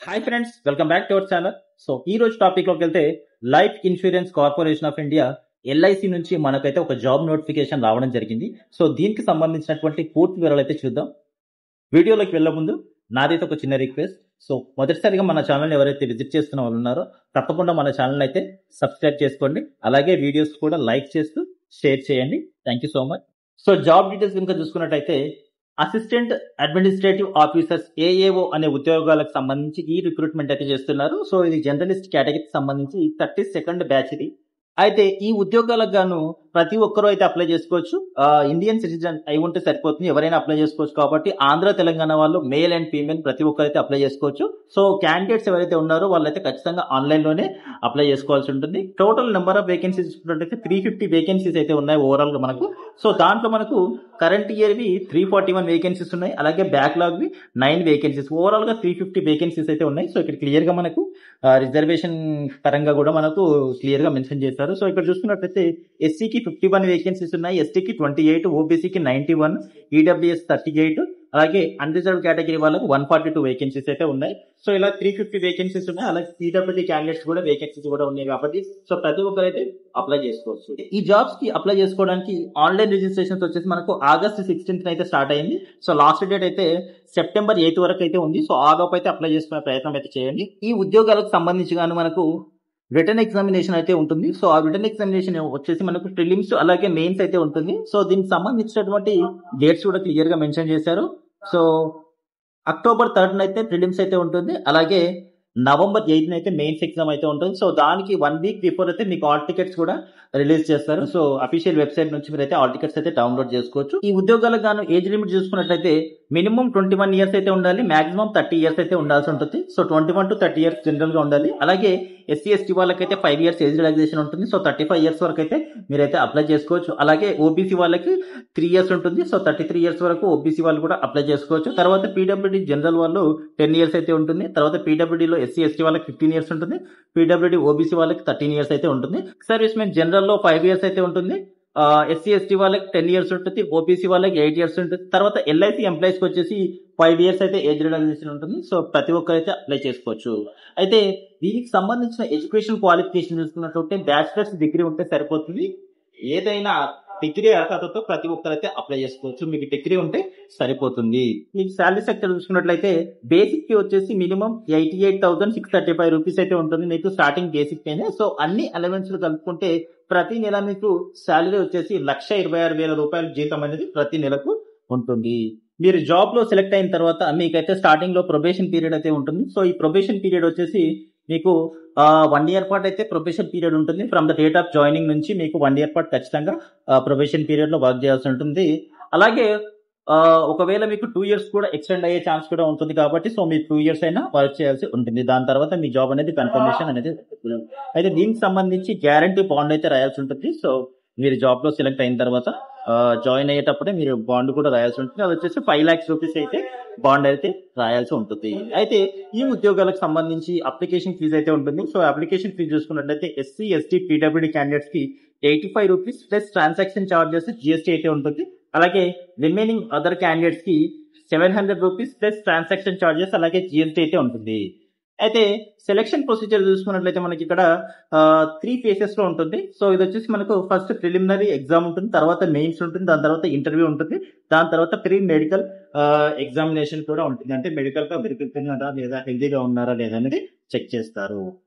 Hi friends, welcome back to our channel. So ఈ రోజు topic లోకి వెళ్తే life insurance corporation of India LIC నుంచి మనకైతే ఒక జాబ్ నోటిఫికేషన్ రావడం జరిగింది. సో దీనికి సంబంధించినటువంటి పూర్తి వివరాలు అయితే చూద్దాం. వీడియోలోకి వెళ్ళే ముందు నాదైతే ఒక చిన్న రిక్వెస్ట్. సో మొదటిసారిగా మన ఛానల్ ఎవరైతే విజిట్ చేస్తున్న వాళ్ళు ఉన్నారో తప్పకుండా మన ఛానల్ అయితే సబ్స్క్రైబ్ చేసుకోండి. అలాగే వీడియోస్ కూడా లైక్ చేస్తూ షేర్ చేయండి. Thank you so much. So job details కనుక చూసుకున్నట్టయితే అసిస్టెంట్ అడ్మినిస్ట్రేటివ్ ఆఫీసర్స్ ఏఏఓ అనే ఉద్యోగాలకు సంబంధించి ఈ రిక్రూట్మెంట్ అయితే చేస్తున్నారు. సో ఇది జర్నలిస్ట్ కేటగిరీకి సంబంధించి 32nd బ్యాచ్ ఇది. అయితే ఈ ఉద్యోగాలకు గాను ప్రతి ఒక్కరూ అయితే అప్లై చేసుకోవచ్చు. ఇండియన్ సిటిజన్ అయి ఉంటే సరిపోతుంది, ఎవరైనా అప్లై చేసుకోవచ్చు. కాబట్టి ఆంధ్ర తెలంగాణ వాళ్ళు మేల్ అండ్ ఫీమేల్ ప్రతి ఒక్కరు అయితే అప్లై చేసుకోవచ్చు. సో క్యాండిడేట్స్ ఎవరైతే ఉన్నారో వాళ్ళైతే ఖచ్చితంగా ఆన్లైన్ లోనే అప్లై చేసుకోవాల్సి ఉంటుంది. టోటల్ నెంబర్ ఆఫ్ వేకెన్సీస్ చూసుకున్నట్టయితే 350 వేకెన్సీస్ అయితే ఉన్నాయి ఓవరాల్ గా మనకు. సో దాంట్లో మనకు కరెంట్ ఇయర్ వి 341 వేకెన్సీస్ ఉన్నాయి. అలాగే బ్యాక్లాగ్ వి 9 వేకెన్సీస్. ఓవరాల్ గా 350 వేకెన్సీస్ అయితే ఉన్నాయి. సో ఇక్కడ క్లియర్ గా మనకు రిజర్వేషన్ పరంగా కూడా మనకు క్లియర్ గా మెన్షన్ చేశారు. సో ఇక్కడ చూసుకున్నట్లయితే ఎస్సీకి 51 వేకెన్సీస్ ఉన్నాయి, ఎస్టీకి 28, ఓబీసీకి 91, ఈడబ్ల్యూఎస్ 38, అలాగే అన్రిజర్వ్ కేటగిరీ వాళ్ళకు 142 వేకెన్సీస్ అయితే ఉన్నాయి. సో ఇలా 350 వేకెన్సీస్ ఉన్నాయి. అలాగే పీడబ్ల్యూడీ క్యాండిడేట్స్ కూడా వేకెన్సీస్ కూడా ఉన్నాయి. కాబట్టి సో ప్రతి ఒక్కరు అయితే అప్లై చేసుకోవచ్చు. ఈ జాబ్స్ కి అప్లై చేసుకోవడానికి ఆన్లైన్ రిజిస్ట్రేషన్స్ వచ్చేసి మనకు ఆగస్ట్ 16th అయితే స్టార్ట్ అయింది. సో లాస్ట్ డేట్ అయితే సెప్టెంబర్ 8 వరకు అయితే ఉంది. సో ఆలోపు అయితే అప్లై చేసుకునే ప్రయత్నం అయితే చేయండి. ఈ ఉద్యోగాలకు సంబంధించి గాను మనకు రిటర్న్ ఎగ్జామినేషన్ అయితే ఉంటుంది. సో ఆ రిటర్న్ ఎగ్జామినేషన్ వచ్చేసి మనకు ప్రిలిమ్స్ అలాగే మెయిన్స్ అయితే ఉంటుంది. సో దీనికి సంబంధించినటువంటి డేట్స్ కూడా క్లియర్ గా మెన్షన్ చేశారు. సో అక్టోబర్ 3rd అయితే ప్రిలిమ్స్ అయితే ఉంటుంది. అలాగే నవంబర్ 8th అయితే మెయిన్స్ ఎగ్జామ్ అయితే ఉంటుంది. సో దానికి 1 వీక్ బిఫోర్ అయితే మీకు ఆల్ టికెట్స్ కూడా రిలీజ్ చేస్తారు. సో అఫీషియల్ వెబ్సైట్ నుంచి మీరు అయితే ఆల్ టికెట్స్ అయితే డౌన్లోడ్ చేసుకోవచ్చు. ఈ ఉద్యోగాలకు గాను ఏజ్ లిమిట్ చూసుకున్నట్లయితే మినిమం 21 ఇయర్స్ అయితే ఉండాలి, మాక్సిమం 30 ఇయర్స్ అయితే ఉండాల్సి ఉంటుంది. సో 21 to 30 ఇయర్స్ జనరల్ గా ఉండాలి. అలాగే ఎస్సీ ఎస్టీ వాళ్ళకైతే 5 ఇయర్స్ ఏజ్ రిలాక్సేషన్ ఉంటుంది. సో 35 ఇయర్స్ వరకు అయితే మీరైతే అప్లై చేసుకోవచ్చు. అలాగే ఓబీసీ వాళ్ళకి 3 ఇయర్స్ ఉంటుంది. సో 33 ఇయర్స్ వరకు ఓబీసీ వాళ్ళు కూడా అప్లై చేసుకోవచ్చు. తర్వాత పీడబ్ల్యూడీ జనరల్ వాళ్ళు 10 ఇయర్స్ అయితే ఉంటుంది. తర్వాత పీడబ్ల్యూడీలో ఎస్సీ ఎస్టీ వాళ్ళకి 15 ఇయర్స్ ఉంటుంది. పీడబ్ల్యూడీ ఓబీసీ వాళ్ళకి 13 ఇయర్స్ అయితే ఉంటుంది. సర్వీస్ మెన్ జనరల్ లో 5 ఇయర్స్ అయితే ఉంటుంది. ఎస్సీ ఎస్టీ వాళ్ళకి 10 ఇయర్స్ ఉంటుంది. ఓబీసీ వాళ్ళకి 8 ఇయర్స్ ఉంటుంది. తర్వాత ఎల్ఐసి ఎంప్లాయీస్ కి వచ్చేసి 5 ఇయర్స్ అయితే ఏజ్ రిలాక్సేషన్ ఉంటుంది. సో ప్రతి ఒక్కరైతే అప్లై చేసుకోవచ్చు. అయితే దీనికి సంబంధించిన ఎడ్యుకేషన్ క్వాలిఫికేషన్ చూసుకున్నట్లయితే బ్యాచిలర్స్ డిగ్రీ ఉంటే సరిపోతుంది. ఏదైనా డిగ్రీ అర్హతతో ప్రతి ఒక్కరైతే అప్లై చేసుకోవచ్చు. మీకు డిగ్రీ ఉంటే సరిపోతుంది. మీకు శాలరీ సెక్టర్ చూసుకున్నట్లయితే బేసిక్ కి వచ్చేసి మినిమం 88,635 రూపీస్ అయితే ఉంటుంది మీకు స్టార్టింగ్ బేసిక్ పైన. సో అన్ని అలవెన్స్ కలుపుకుంటే ప్రతి నెల మీకు శాలరీ వచ్చేసి 1,26,000 రూపాయల జీతం అనేది ప్రతి నెలకు ఉంటుంది. మీరు జాబ్ లో సెలెక్ట్ అయిన తర్వాత మీకైతే స్టార్టింగ్ లో ప్రొబేషన్ పీరియడ్ అయితే ఉంటుంది. సో ఈ ప్రొబేషన్ పీరియడ్ వచ్చేసి మీకు 1 ఇయర్ పాటు అయితే ప్రొబేషన్ పీరియడ్ ఉంటుంది. From the date of joining నుంచి మీకు 1 ఇయర్ పాటు ఖచ్చితంగా ప్రొబేషన్ పీరియడ్ లో వర్క్ చేయాల్సి ఉంటుంది. అలాగే ఒకవేళ మీకు 2 ఇయర్స్ కూడా ఎక్స్టెండ్ అయ్యే ఛాన్స్ కూడా ఉంటుంది. కాబట్టి సో మీరు 2 ఇయర్స్ అయినా వర్క్ చేయాల్సి ఉంటుంది. దాని తర్వాత మీ జాబ్ అనేది కన్ఫర్మేషన్ అనేది అయితే దీనికి సంబంధించి గ్యారంటీ బాండ్ అయితే రాయాల్సి ఉంటుంది. సో మీరు జాబ్ లో సెలెక్ట్ అయిన తర్వాత జాయిన్ అయ్యేటప్పుడే మీరు బాండ్ కూడా రాయాల్సి ఉంటుంది. అది వచ్చేసి 5 lakhs రూపీస్ అయితే బాండ్ అయితే రాయాల్సి ఉంటుంది. అయితే ఈ ఉద్యోగాలకు సంబంధించి అప్లికేషన్ ఫీజు అయితే ఉంటుంది. సో అప్లికేషన్ ఫీజు చూసుకున్నట్లయితే ఎస్సీ ఎస్టీ పీడబ్ల్యూడీ క్యాండిడేట్స్ కి 85 rupees plus transaction charges GST అయితే ఉంటుంది. అలాగే రిమైనింగ్ అదర్ క్యాండిడేట్స్ కి 700 రూపీస్ ప్లస్ ట్రాన్సాక్షన్ చార్జెస్ అలాగే జిఎస్టీ అయితే ఉంటుంది. అయితే సెలక్షన్ ప్రొసీజర్ చూసుకున్నట్లయితే మనకి ఇక్కడ 3 phases లో ఉంటుంది. సో ఇది వచ్చేసి మనకు ఫస్ట్ ప్రిలిమినరీ ఎగ్జామ్ ఉంటుంది, తర్వాత మెయిన్స్ ఉంటుంది, దాని తర్వాత ఇంటర్వ్యూ ఉంటుంది, దాని తర్వాత ప్రీ మెడికల్ ఎగ్జామినేషన్ కూడా ఉంటుంది. అంటే మెడికల్ గా వెరిఫికేషన్ లేదా హెల్దీగా ఉన్నారా లేదా అనేది చెక్ చేస్తారు.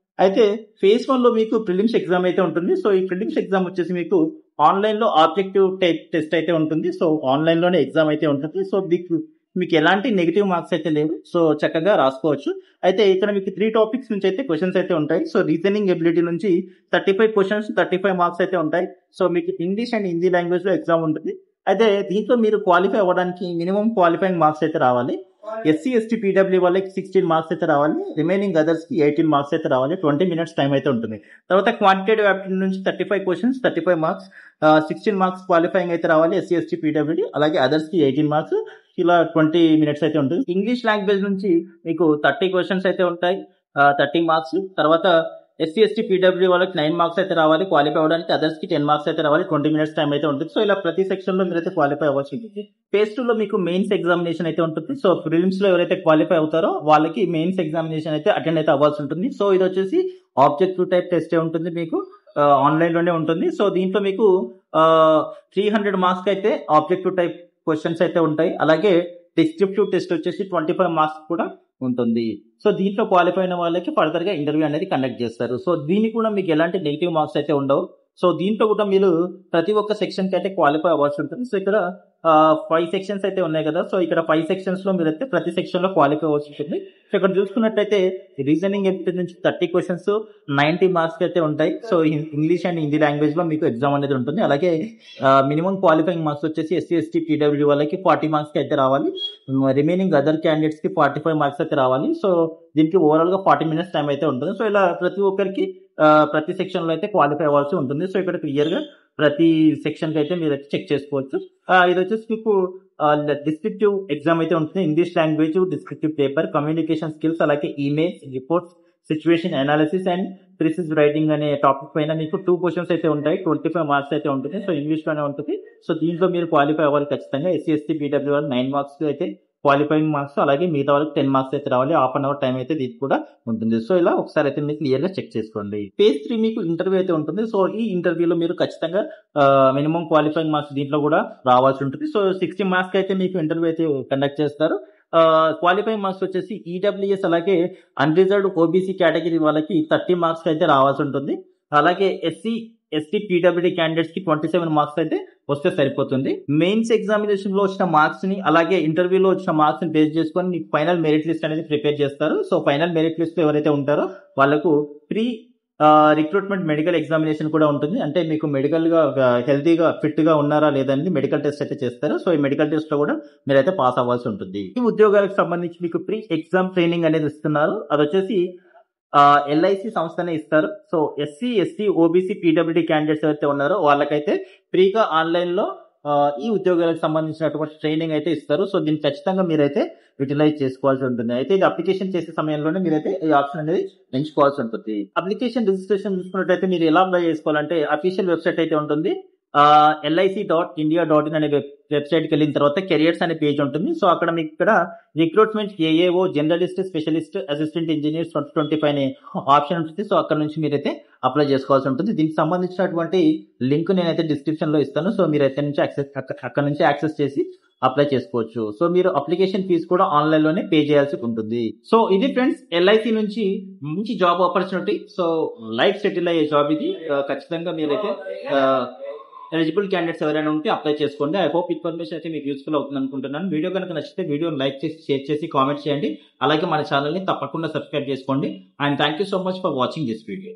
అయితే phase 1 లో మీకు ప్రిలిమ్స్ ఎగ్జామ్ అయితే ఉంటుంది. సో ఈ ప్రిలిమ్స్ ఎగ్జామ్ వచ్చేసి మీకు ఆన్లైన్ లో ఆబ్జెక్టివ్ టెస్ట్ అయితే ఉంటుంది. సో ఆన్లైన్ లోనే ఎగ్జామ్ అయితే ఉంటుంది. సో మీకు ఎలాంటి నెగిటివ్ మార్క్స్ అయితే లేవు. సో చక్కగా రాసుకోవచ్చు. అయితే ఇక్కడ మీకు 3 టాపిక్స్ నుంచి అయితే క్వశ్చన్స్ అయితే ఉంటాయి. సో రీజనింగ్ ఎబిలిటీ నుంచి 35 క్వశ్చన్స్ 35 మార్క్స్ అయితే ఉంటాయి. సో మీకు ఇంగ్లీష్ అండ్ హిందీ లాంగ్వేజ్ లో ఎగ్జామ్ ఉంటుంది. అయితే దీంట్లో మీరు క్వాలిఫై అవ్వడానికి మినిమం క్వాలిఫైయింగ్ మార్క్స్ అయితే రావాలి. ఎస్సీ ఎస్టీ పీడబ్ల్యూ వాళ్ళకి 16 మార్క్స్ అయితే రావాలి. రిమైనింగ్ అదర్స్ కి 18 మార్క్స్ అయితే రావాలి. 20 minutes టైం అయితే ఉంటుంది. తర్వాత క్వాంటిటేటివ్ యాప్టిట్యూడ్ నుంచి 35 క్వశ్చన్స్ 35 మార్క్స్ 16 మార్క్స్ క్వాలిఫైయింగ్ అయితే రావాలి ఎస్సీ ఎస్టీ పీడబ్ల్యూడీ. అలాగే అదర్స్ కి 18 మార్క్స్, ఇలా 20 minutes అయితే ఉంటుంది. ఇంగ్లీష్ లాంగ్వేజ్ నుంచి మీకు 30 క్వశ్చన్స్ అయితే ఉంటాయి, 30 మార్క్స్. తర్వాత ఎస్సీ ఎస్టీ పీడబ్ల్యూ వాళ్ళకి 9 మార్క్స్ అయితే రావాలి క్వాలిఫై అవ్వడానికి, అదర్స్ కి 10 మార్క్స్ అయితే రావాలి, 20 మినిట్స్ టైం అయితే ఉంటుంది. సో ఇలా ప్రతి సెక్షన్ లో మీరైతే క్వాలిఫై అవ్వాల్సి ఉంటుంది. ఫేజ్ 2 లో మీకు మెయిన్స్ ఎగ్జామినేషన్ అయితే ఉంటుంది. సో ప్రిలిమ్స్ లో ఎవరైతే క్వాలిఫై అవుతారో వాళ్ళకి మెయిన్స్ ఎగ్జామినేషన్ అయితే అటెండ్ అయితే అవ్వాల్సి ఉంటుంది. సో ఇది వచ్చేసి ఆబ్జెక్టివ్ టైప్ టెస్ట్ ఉంటుంది, మీకు ఆన్లైన్ లోనే ఉంటుంది. సో దీంట్లో మీకు 300 మార్క్స్ అయితే ఆబ్జెక్టివ్ టైప్ క్వశ్చన్స్ అయితే ఉంటాయి. అలాగే డిస్క్రిప్టివ్ టెస్ట్ వచ్చేసి 25 మార్క్స్ కూడా ఉంటుంది. సో దీంట్లో క్వాలిఫై అయిన వాళ్ళకి ఫర్దర్ గా ఇంటర్వ్యూ అనేది కండక్ట్ చేస్తారు. సో దీనికి కూడా మీకు ఎలాంటి నెగిటివ్ మార్క్స్ అయితే ఉండవు. సో దీంట్లో కూడా మీరు ప్రతి ఒక్క సెక్షన్ కి అయితే క్వాలిఫై అవ్వాల్సి ఉంటుంది. సో ఇక్కడ 5 సెక్షన్స్ అయితే ఉన్నాయి కదా. సో ఇక్కడ 5 సెక్షన్స్ లో మీరైతే ప్రతి సెక్షన్ లో క్వాలిఫై అవ్వాల్సి ఉంటుంది. సో ఇక్కడ చూసుకున్నట్లయితే రీజనింగ్ నుంచి 30 క్వశ్చన్స్ 90 మార్క్స్ అయితే ఉంటాయి. So English and Hindi language లో మీకు ఎగ్జామ్ అనేది ఉంటుంది. అలాగే మినిమం క్వాలిఫైయింగ్ మార్క్స్ వచ్చేసి ఎస్సీ ఎస్టీ పీడబ్ల్యూ వాళ్ళకి 40 మార్క్స్ అయితే రావాలి. రిమైనింగ్ అదర్ క్యాండిడేట్స్ కి 45 మార్క్స్ అయితే రావాలి. సో దీనికి ఓవరాల్ గా 40 మినిట్స్ టైం అయితే ఉంటుంది. సో ఇలా ప్రతి ఒక్కరికి ప్రతి సెక్షన్ లో అయితే క్వాలిఫై అవ్వాల్సి ఉంటుంది. సో ఇక్కడ క్లియర్ గా ప్రతి సెక్షన్ కి అయితే మీరు అయితే చెక్ చేసుకోవచ్చు. ఇది వచ్చేసి మీకు డిస్క్రిప్టివ్ ఎగ్జామ్ అయితే ఉంటుంది. English language descriptive paper, communication skills, అలాగే emails, reports, situation analysis and precis writing అనే టాపిక్ పైన మీకు 2 క్వశ్చన్స్ అయితే ఉంటాయి. 25 మార్క్స్ అయితే ఉంటుంది. సో ఇంగ్లీష్ లోనే ఉంటుంది. సో దీంట్లో మీరు క్వాలిఫై అవ్వాలి ఖచ్చితంగా. ఎస్సీ ఎస్టీ పీడబ్ల్యూ వాళ్ళు 9 మార్క్స్ అయితే క్వాలిఫైయింగ్ మార్క్స్, అలాగే మిగతా వాళ్ళకి 10 మార్క్స్ అయితే రావాలి. హాఫ్ అన్ అవర్ టైం అయితే దీనికి కూడా ఉంటుంది. సో ఇలా ఒకసారి అయితే మీరు క్లియర్ గా చెక్ చేసుకోండి. ఫేజ్ 3 మీకు ఇంటర్వ్యూ అయితే ఉంటుంది. సో ఈ ఇంటర్వ్యూలో మీరు ఖచ్చితంగా మినిమం క్వాలిఫైయింగ్ మార్క్స్ దీంట్లో కూడా రావాల్సి ఉంటుంది. సో 60 మార్క్స్ అయితే మీకు ఇంటర్వ్యూ అయితే కండక్ట్ చేస్తారు. క్వాలిఫైయింగ్ మార్క్స్ వచ్చేసి ఈడబ్ల్యూఎస్ అలాగే అన్రిజర్వ్డ్ ఓబీసీ కేటగిరీ వాళ్ళకి 30 మార్క్స్ అయితే రావాల్సి ఉంటుంది. అలాగే ఎస్సీ ఎస్టీ పీడబ్ల్యూడీ క్యాండిడేట్స్ కి 27 మార్క్స్ అయితే వస్తే సరిపోతుంది. మెయిన్స్ ఎగ్జామినేషన్ లో వచ్చిన మార్క్స్ ని అలాగే ఇంటర్వ్యూలో వచ్చిన మార్క్స్ ని బేస్ చేసుకొని మీకు ఫైనల్ మెరిట్ లిస్ట్ అనేది ప్రిపేర్ చేస్తారు. సో ఫైనల్ మెరిట్ లిస్ట్ లో ఎవరైతే ఉంటారో వాళ్ళకు ప్రీ రిక్రూట్మెంట్ మెడికల్ ఎగ్జామినేషన్ కూడా ఉంటుంది. అంటే మీకు మెడికల్ గా హెల్తీగా ఫిట్ గా ఉన్నారా లేదని మెడికల్ టెస్ట్ అయితే చేస్తారు. సో ఈ మెడికల్ టెస్ట్ లో కూడా మీరైతే పాస్ అవ్వాల్సి ఉంటుంది. ఈ ఉద్యోగాలకు సంబంధించి మీకు ప్రీ ఎగ్జామ్ ట్రైనింగ్ అనేది ఇస్తున్నారు. అది వచ్చేసి ఎల్ఐసి సంస్థనే ఇస్తారు. So SC ST OBC PWD candidates ఎవరైతే ఉన్నారో వాళ్ళకైతే ఫ్రీగా ఆన్లైన్ లో ఈ ఉద్యోగాలకు సంబంధించినటువంటి ట్రైనింగ్ అయితే ఇస్తారు. సో దీన్ని ఖచ్చితంగా మీరైతే యూటిలైజ్ చేసుకోవాల్సి ఉంటుంది. అయితే ఇది అప్లికేషన్ చేసే సమయంలోనే మీరైతే ఈ ఆప్షన్ అనేది ఎంచుకోవాల్సి ఉంటుంది. అప్లికేషన్ రిజిస్ట్రేషన్ చూసుకున్నట్టయితే మీరు ఎలా అప్లై చేసుకోవాలంటే అఫీషియల్ వెబ్సైట్ అయితే ఉంటుంది. LIC.India.in అనే వెబ్సైట్ కి వెళ్ళిన తర్వాత కెరియర్స్ అనే పేజ్ ఉంటుంది. సో అక్కడ మీకు ఇక్కడ recruitment AAO generalist specialist assistant engineer 2025 అనే ఆప్షన్ ఉంటుంది. సో అక్కడ నుంచి మీరైతే అప్లై చేసుకోవాల్సి ఉంటుంది. దీనికి సంబంధించినటువంటి లింక్ నేనైతే డిస్క్రిప్షన్ లో ఇస్తాను. సో మీరు అయితే నుంచి అక్కడ నుంచి యాక్సెస్ చేసి అప్లై చేసుకోవచ్చు. సో మీరు అప్లికేషన్ ఫీజు కూడా ఆన్లైన్ లోనే పే చేయాల్సి ఉంటుంది. సో ఇది ఫ్రెండ్స్ ఎల్ఐసి నుంచి మంచి job opportunity. So life settle అయ్యే జాబ్ ఇది. ఖచ్చితంగా మీరైతే ఎలిజిబుల్ క్యాండిడేట్స్ ఎవరైనా ఉంటే అప్లై చేసుకోండి. ఐ హోప్ ఇన్ఫర్మేషన్ అయితే మీకు యూస్ఫుల్ అవుతుంది అనుకుంటున్నాను. వీడియో కనుక నచ్చితే వీడియోని లైక్ చేసి షేర్ చేసి కామెంట్ చేయండి. అలాగే మన ఛానల్ ని తప్పకుండా సబ్స్క్రైబ్ చేసుకోండి. And thank you so much for watching this video.